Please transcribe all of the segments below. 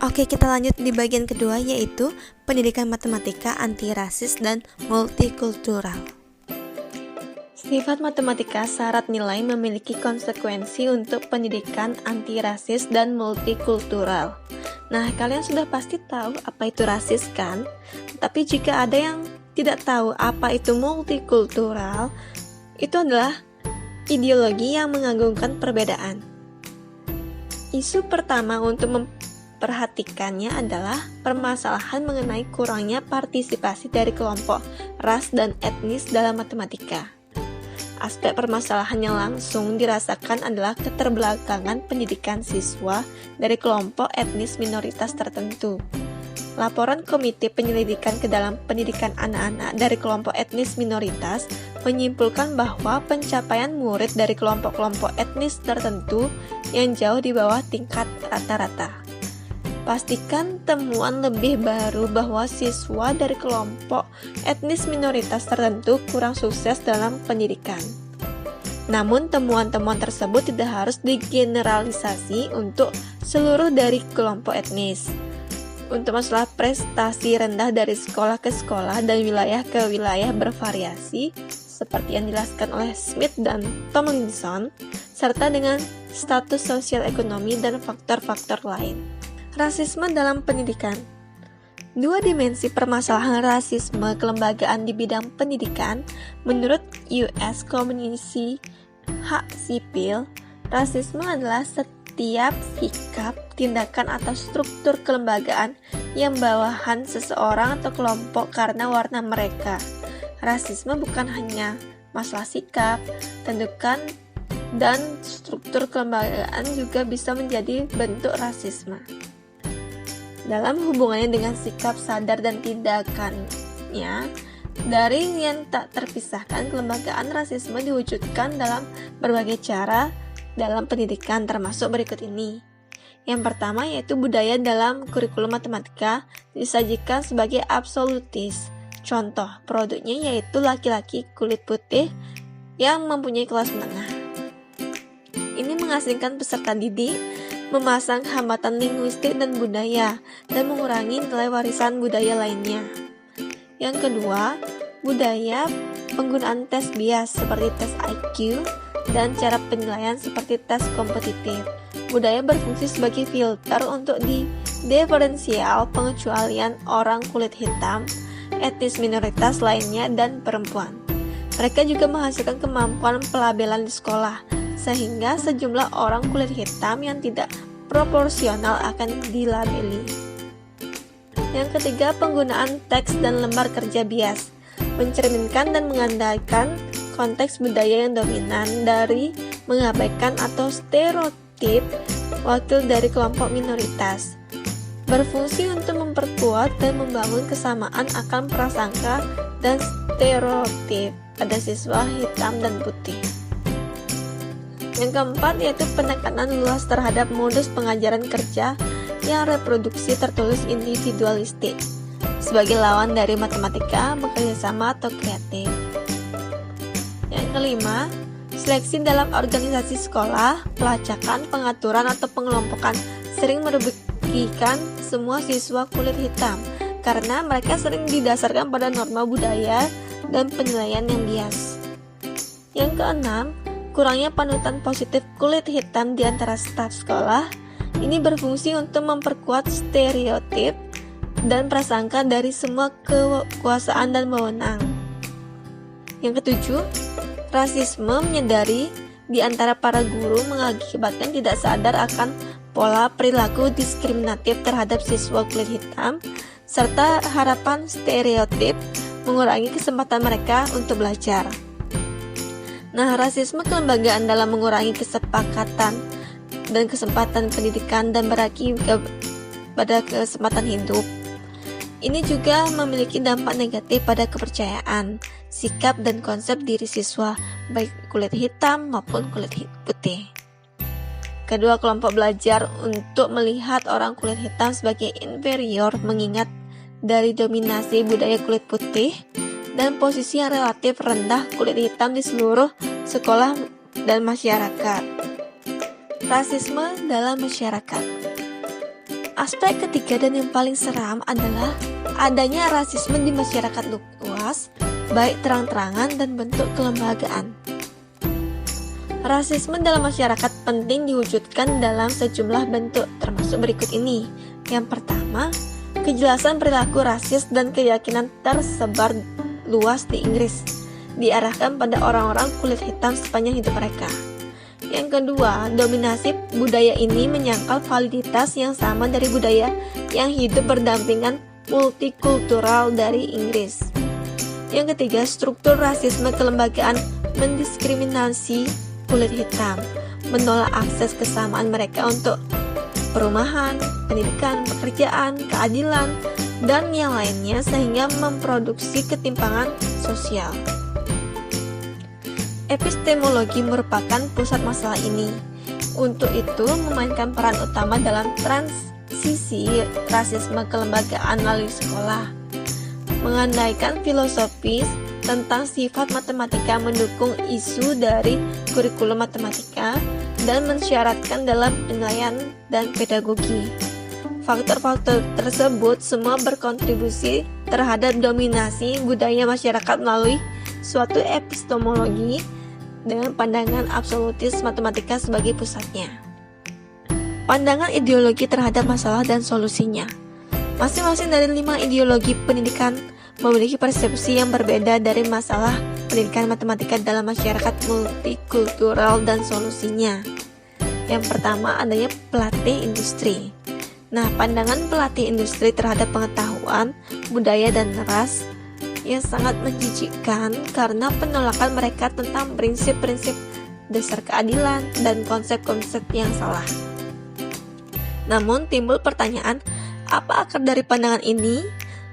Oke, kita lanjut di bagian kedua, yaitu pendidikan matematika anti-rasis dan multikultural. Sifat matematika syarat nilai memiliki konsekuensi untuk pendidikan anti-rasis dan multikultural. Nah, kalian sudah pasti tahu apa itu rasis kan? Tapi jika ada yang tidak tahu apa itu multikultural, itu adalah ideologi yang mengagungkan perbedaan. Isu pertama untuk memperhatikannya adalah permasalahan mengenai kurangnya partisipasi dari kelompok ras dan etnis dalam matematika. Aspek permasalahan yang langsung dirasakan adalah keterbelakangan pendidikan siswa dari kelompok etnis minoritas tertentu. Laporan Komite Penyelidikan ke dalam Pendidikan Anak-anak dari kelompok etnis minoritas menyimpulkan bahwa pencapaian murid dari kelompok-kelompok etnis tertentu yang jauh di bawah tingkat rata-rata. Pastikan temuan lebih baru bahwa siswa dari kelompok etnis minoritas tertentu kurang sukses dalam pendidikan. Namun temuan-temuan tersebut tidak harus digeneralisasi untuk seluruh dari kelompok etnis. Untuk masalah prestasi rendah dari sekolah ke sekolah dan wilayah ke wilayah bervariasi, seperti yang dijelaskan oleh Smith dan Tomlinson, serta dengan status sosial ekonomi dan faktor-faktor lain. Rasisme dalam pendidikan. Dua dimensi permasalahan rasisme kelembagaan di bidang pendidikan. Menurut US Komisi Hak Sipil, rasisme adalah setiap sikap, tindakan atau struktur kelembagaan yang bawahan seseorang atau kelompok karena warna mereka. Rasisme bukan hanya masalah sikap, tindakan, dan struktur kelembagaan juga bisa menjadi bentuk rasisme. Dalam hubungannya dengan sikap sadar dan tindakannya, dari yang tak terpisahkan, kelembagaan rasisme diwujudkan dalam berbagai cara dalam pendidikan, termasuk berikut ini. Yang pertama yaitu budaya dalam kurikulum matematika disajikan sebagai absolutis. Contoh produknya yaitu laki-laki kulit putih yang mempunyai kelas menengah. Ini mengasingkan peserta didik, memasang hambatan linguistik dan budaya, dan mengurangi nilai warisan budaya lainnya. Yang kedua, budaya penggunaan tes bias seperti tes IQ dan cara penilaian seperti tes kompetitif. Budaya berfungsi sebagai filter untuk diferensial pengecualian orang kulit hitam, etnis minoritas lainnya, dan perempuan. Mereka juga menghasilkan kemampuan pelabelan di sekolah, sehingga sejumlah orang kulit hitam yang tidak proporsional akan dilabeli. Yang ketiga, penggunaan teks dan lembar kerja bias mencerminkan dan mengandalkan konteks budaya yang dominan dari mengabaikan atau stereotip wakil dari kelompok minoritas. Berfungsi untuk memperkuat dan membangun kesamaan akan prasangka dan stereotip pada siswa hitam dan putih. Yang keempat yaitu penekanan luas terhadap modus pengajaran kerja yang reproduksi tertulis individualistik sebagai lawan dari matematika, bekerjasama atau kreatif. Yang kelima, seleksi dalam organisasi sekolah, pelacakan, pengaturan atau pengelompokan sering merugikan semua siswa kulit hitam karena mereka sering didasarkan pada norma budaya dan penilaian yang bias. Yang keenam, kurangnya panutan positif kulit hitam di antara staf sekolah. Ini berfungsi untuk memperkuat stereotip dan prasangka dari semua kekuasaan dan wewenang. Yang ketujuh, rasisme menyadari di antara para guru mengakibatkan tidak sadar akan pola perilaku diskriminatif terhadap siswa kulit hitam, serta harapan stereotip mengurangi kesempatan mereka untuk belajar. Nah, rasisme kelembagaan dalam mengurangi kesepakatan dan kesempatan pendidikan dan berakibat pada kesempatan hidup. Ini juga memiliki dampak negatif pada kepercayaan, sikap dan konsep diri siswa, baik kulit hitam maupun kulit putih. Kedua kelompok belajar untuk melihat orang kulit hitam sebagai inferior mengingat dari dominasi budaya kulit putih dan posisi yang relatif rendah kulit hitam di seluruh sekolah dan masyarakat. Rasisme dalam masyarakat. Aspek ketiga dan yang paling seram adalah adanya rasisme di masyarakat luas, baik terang-terangan dan bentuk kelembagaan. Rasisme dalam masyarakat penting diwujudkan dalam sejumlah bentuk, termasuk berikut ini. Yang pertama, kejelasan perilaku rasis dan keyakinan tersebar luas di Inggris, diarahkan pada orang-orang kulit hitam sepanjang hidup mereka. Yang kedua, dominasi budaya ini menyangkal validitas yang sama dari budaya yang hidup berdampingan multikultural dari Inggris. Yang ketiga, struktur rasisme kelembagaan mendiskriminasi kulit hitam, menolak akses kesamaan mereka untuk perumahan, pendidikan, pekerjaan, keadilan, dan yang lainnya sehingga memproduksi ketimpangan sosial. Epistemologi merupakan pusat masalah ini. Untuk itu, memainkan peran utama dalam transisi rasisme kelembagaan melalui sekolah. Mengandaikan filosofis tentang sifat matematika mendukung isu dari kurikulum matematika dan mensyaratkan dalam penilaian dan pedagogi. Faktor-faktor tersebut semua berkontribusi terhadap dominasi budaya masyarakat melalui suatu epistemologi dengan pandangan absolutis matematika sebagai pusatnya. Pandangan ideologi terhadap masalah dan solusinya. Masing-masing dari 5 ideologi pendidikan memiliki persepsi yang berbeda dari masalah pendidikan matematika dalam masyarakat multikultural dan solusinya. Yang pertama adanya pelatih industri. Nah, pandangan pelatih industri terhadap pengetahuan, budaya, dan ras yang sangat menjijikkan karena penolakan mereka tentang prinsip-prinsip dasar keadilan dan konsep-konsep yang salah. Namun timbul pertanyaan, apa akar dari pandangan ini?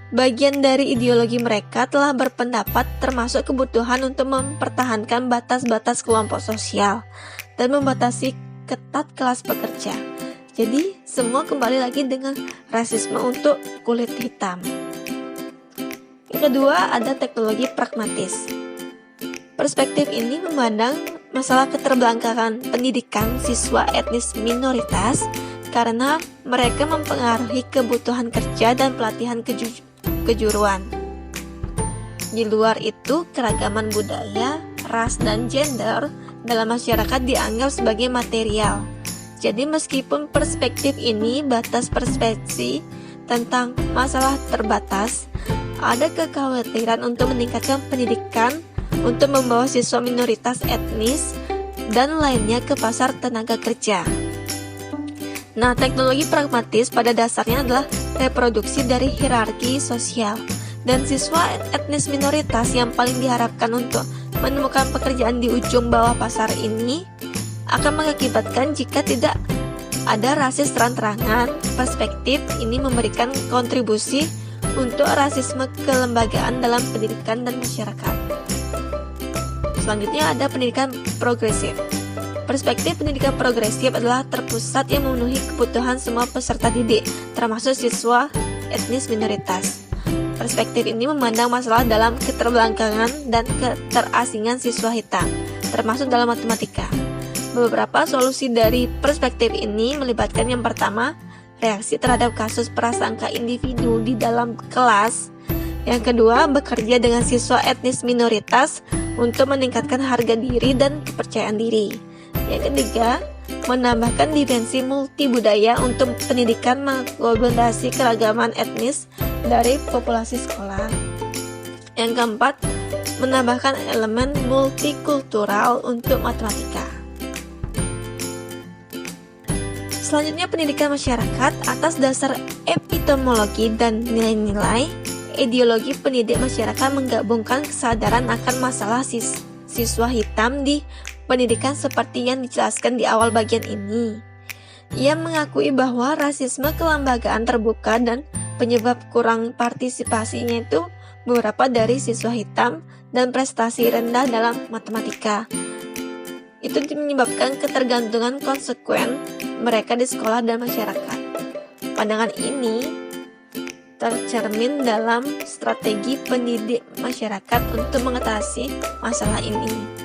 Bagian dari ideologi mereka telah berpendapat termasuk kebutuhan untuk mempertahankan batas-batas kelompok sosial dan membatasi ketat kelas pekerja. Jadi semua kembali lagi dengan rasisme untuk kulit hitam. Yang kedua, ada teknologi pragmatis. Perspektif ini memandang masalah keterbelakangan pendidikan siswa etnis minoritas karena mereka mempengaruhi kebutuhan kerja dan pelatihan kejuruan. Di luar itu, keragaman budaya, ras, dan gender dalam masyarakat dianggap sebagai material. Jadi meskipun perspektif ini batas persepsi tentang masalah terbatas, ada kekhawatiran untuk meningkatkan pendidikan untuk membawa siswa minoritas etnis dan lainnya ke pasar tenaga kerja. Nah, teknologi pragmatis pada dasarnya adalah reproduksi dari hierarki sosial, dan siswa etnis minoritas yang paling diharapkan untuk menemukan pekerjaan di ujung bawah pasar ini akan mengakibatkan jika tidak ada rasis terang-terangan. Perspektif ini memberikan kontribusi untuk rasisme kelembagaan dalam pendidikan dan masyarakat. Selanjutnya ada pendidikan progresif. Perspektif pendidikan progresif adalah terpusat yang memenuhi kebutuhan semua peserta didik, termasuk siswa etnis minoritas. Perspektif ini memandang masalah dalam keterbelakangan dan keterasingan siswa hitam, termasuk dalam matematika. Beberapa solusi dari perspektif ini melibatkan yang pertama, reaksi terhadap kasus prasangka individu di dalam kelas. Yang kedua, bekerja dengan siswa etnis minoritas untuk meningkatkan harga diri dan kepercayaan diri. Yang ketiga, menambahkan dimensi multibudaya untuk pendidikan mengakomodasi keragaman etnis dari populasi sekolah. Yang keempat, menambahkan elemen multikultural untuk matematika. Selanjutnya, pendidikan masyarakat atas dasar epistemologi dan nilai-nilai. Ideologi pendidik masyarakat menggabungkan kesadaran akan masalah siswa hitam di pendidikan seperti yang dijelaskan di awal bagian ini. Ia mengakui bahwa rasisme kelembagaan terbuka dan penyebab kurang partisipasinya itu beberapa dari siswa hitam dan prestasi rendah dalam matematika. Itu menyebabkan ketergantungan konsekuen mereka di sekolah dan masyarakat. Pandangan ini tercermin dalam strategi pendidik masyarakat untuk mengatasi masalah ini.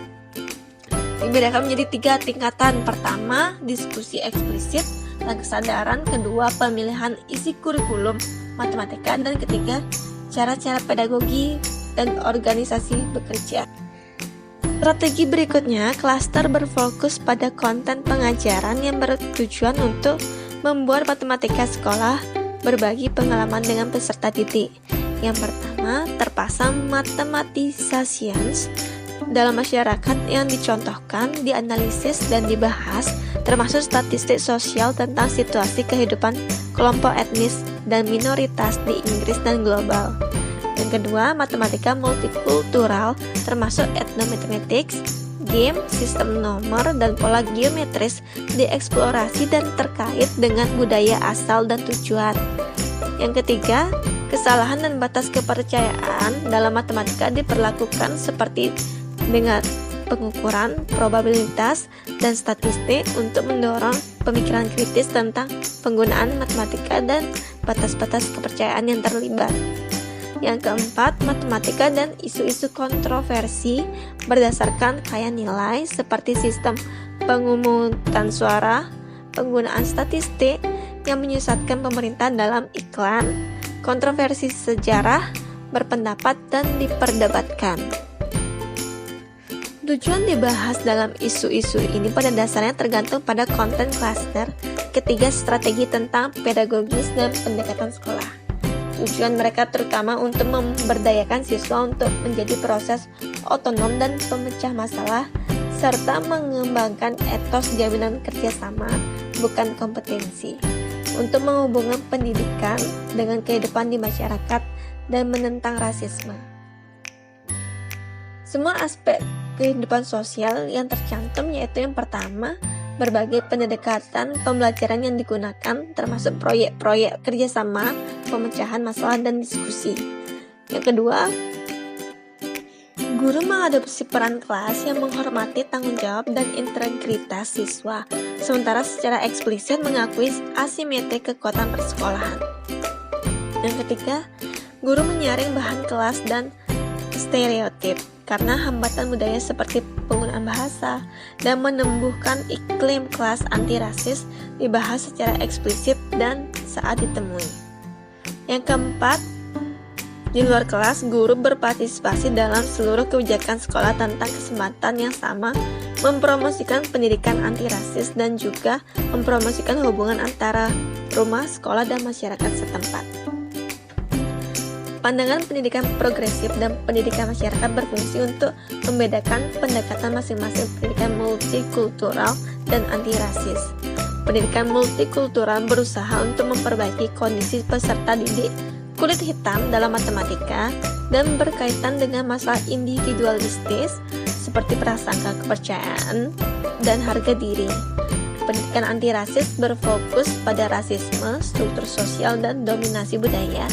Dibedakan menjadi 3 tingkatan. Pertama, diskusi eksplisit. dan kesadaran, kedua pemilihan isi kurikulum matematika, dan ketiga cara-cara pedagogi dan organisasi bekerja. Strategi berikutnya, klaster berfokus pada konten pengajaran yang bertujuan untuk membuat matematika sekolah berbagi pengalaman dengan peserta didik. Yang pertama, terpasang mathematica science dalam masyarakat yang dicontohkan, dianalisis, dan dibahas, termasuk statistik sosial tentang situasi kehidupan kelompok etnis dan minoritas di Inggris dan global. Yang kedua, matematika multikultural termasuk ethnomathematics, game, sistem nomor, dan pola geometris dieksplorasi dan terkait dengan budaya asal dan tujuan. Yang ketiga, kesalahan dan batas kepercayaan dalam matematika diperlakukan seperti dengan pengukuran probabilitas dan statistik untuk mendorong pemikiran kritis tentang penggunaan matematika dan batas-batas kepercayaan yang terlibat. Yang keempat, matematika dan isu-isu kontroversi berdasarkan kaya nilai seperti sistem pemungutan suara, penggunaan statistik yang menyesatkan pemerintah dalam iklan, kontroversi sejarah, berpendapat, dan diperdebatkan. Tujuan dibahas dalam isu-isu ini pada dasarnya tergantung pada konten klaster. Ketiga, strategi tentang pedagogis dan pendekatan sekolah. Tujuan mereka terutama untuk memberdayakan siswa untuk menjadi proses otonom dan pemecah masalah, serta mengembangkan etos jaminan kerjasama, bukan kompetensi, untuk menghubungkan pendidikan dengan kehidupan di masyarakat dan menentang rasisme. Semua aspek kehidupan sosial yang tercantum yaitu yang pertama, berbagai pendekatan pembelajaran yang digunakan termasuk proyek-proyek kerjasama, pemecahan masalah, dan diskusi. Yang kedua, guru mengadopsi peran kelas yang menghormati tanggung jawab dan integritas siswa, sementara secara eksplisit mengakui asimetri kekuatan persekolahan. Yang ketiga, guru menyaring bahan kelas dan stereotip karena hambatan budaya seperti penggunaan bahasa dan menumbuhkan iklim kelas anti-rasis dibahas secara eksplisit dan saat ditemui. Yang keempat, di luar kelas, guru berpartisipasi dalam seluruh kebijakan sekolah tentang kesempatan yang sama, mempromosikan pendidikan anti-rasis dan juga mempromosikan hubungan antara rumah, sekolah, dan masyarakat setempat. Pandangan pendidikan progresif dan pendidikan masyarakat berfungsi untuk membedakan pendekatan masing-masing pendidikan multikultural dan anti-rasis. Pendidikan multikultural berusaha untuk memperbaiki kondisi peserta didik kulit hitam dalam matematika dan berkaitan dengan masalah individualistis seperti prasangka kepercayaan dan harga diri. Pendidikan anti-rasis berfokus pada rasisme, struktur sosial, dan dominasi budaya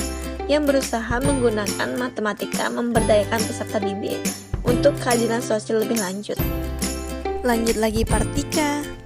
yang berusaha menggunakan matematika memberdayakan peserta didik untuk keadilan sosial lebih lanjut. Lanjut lagi part 3.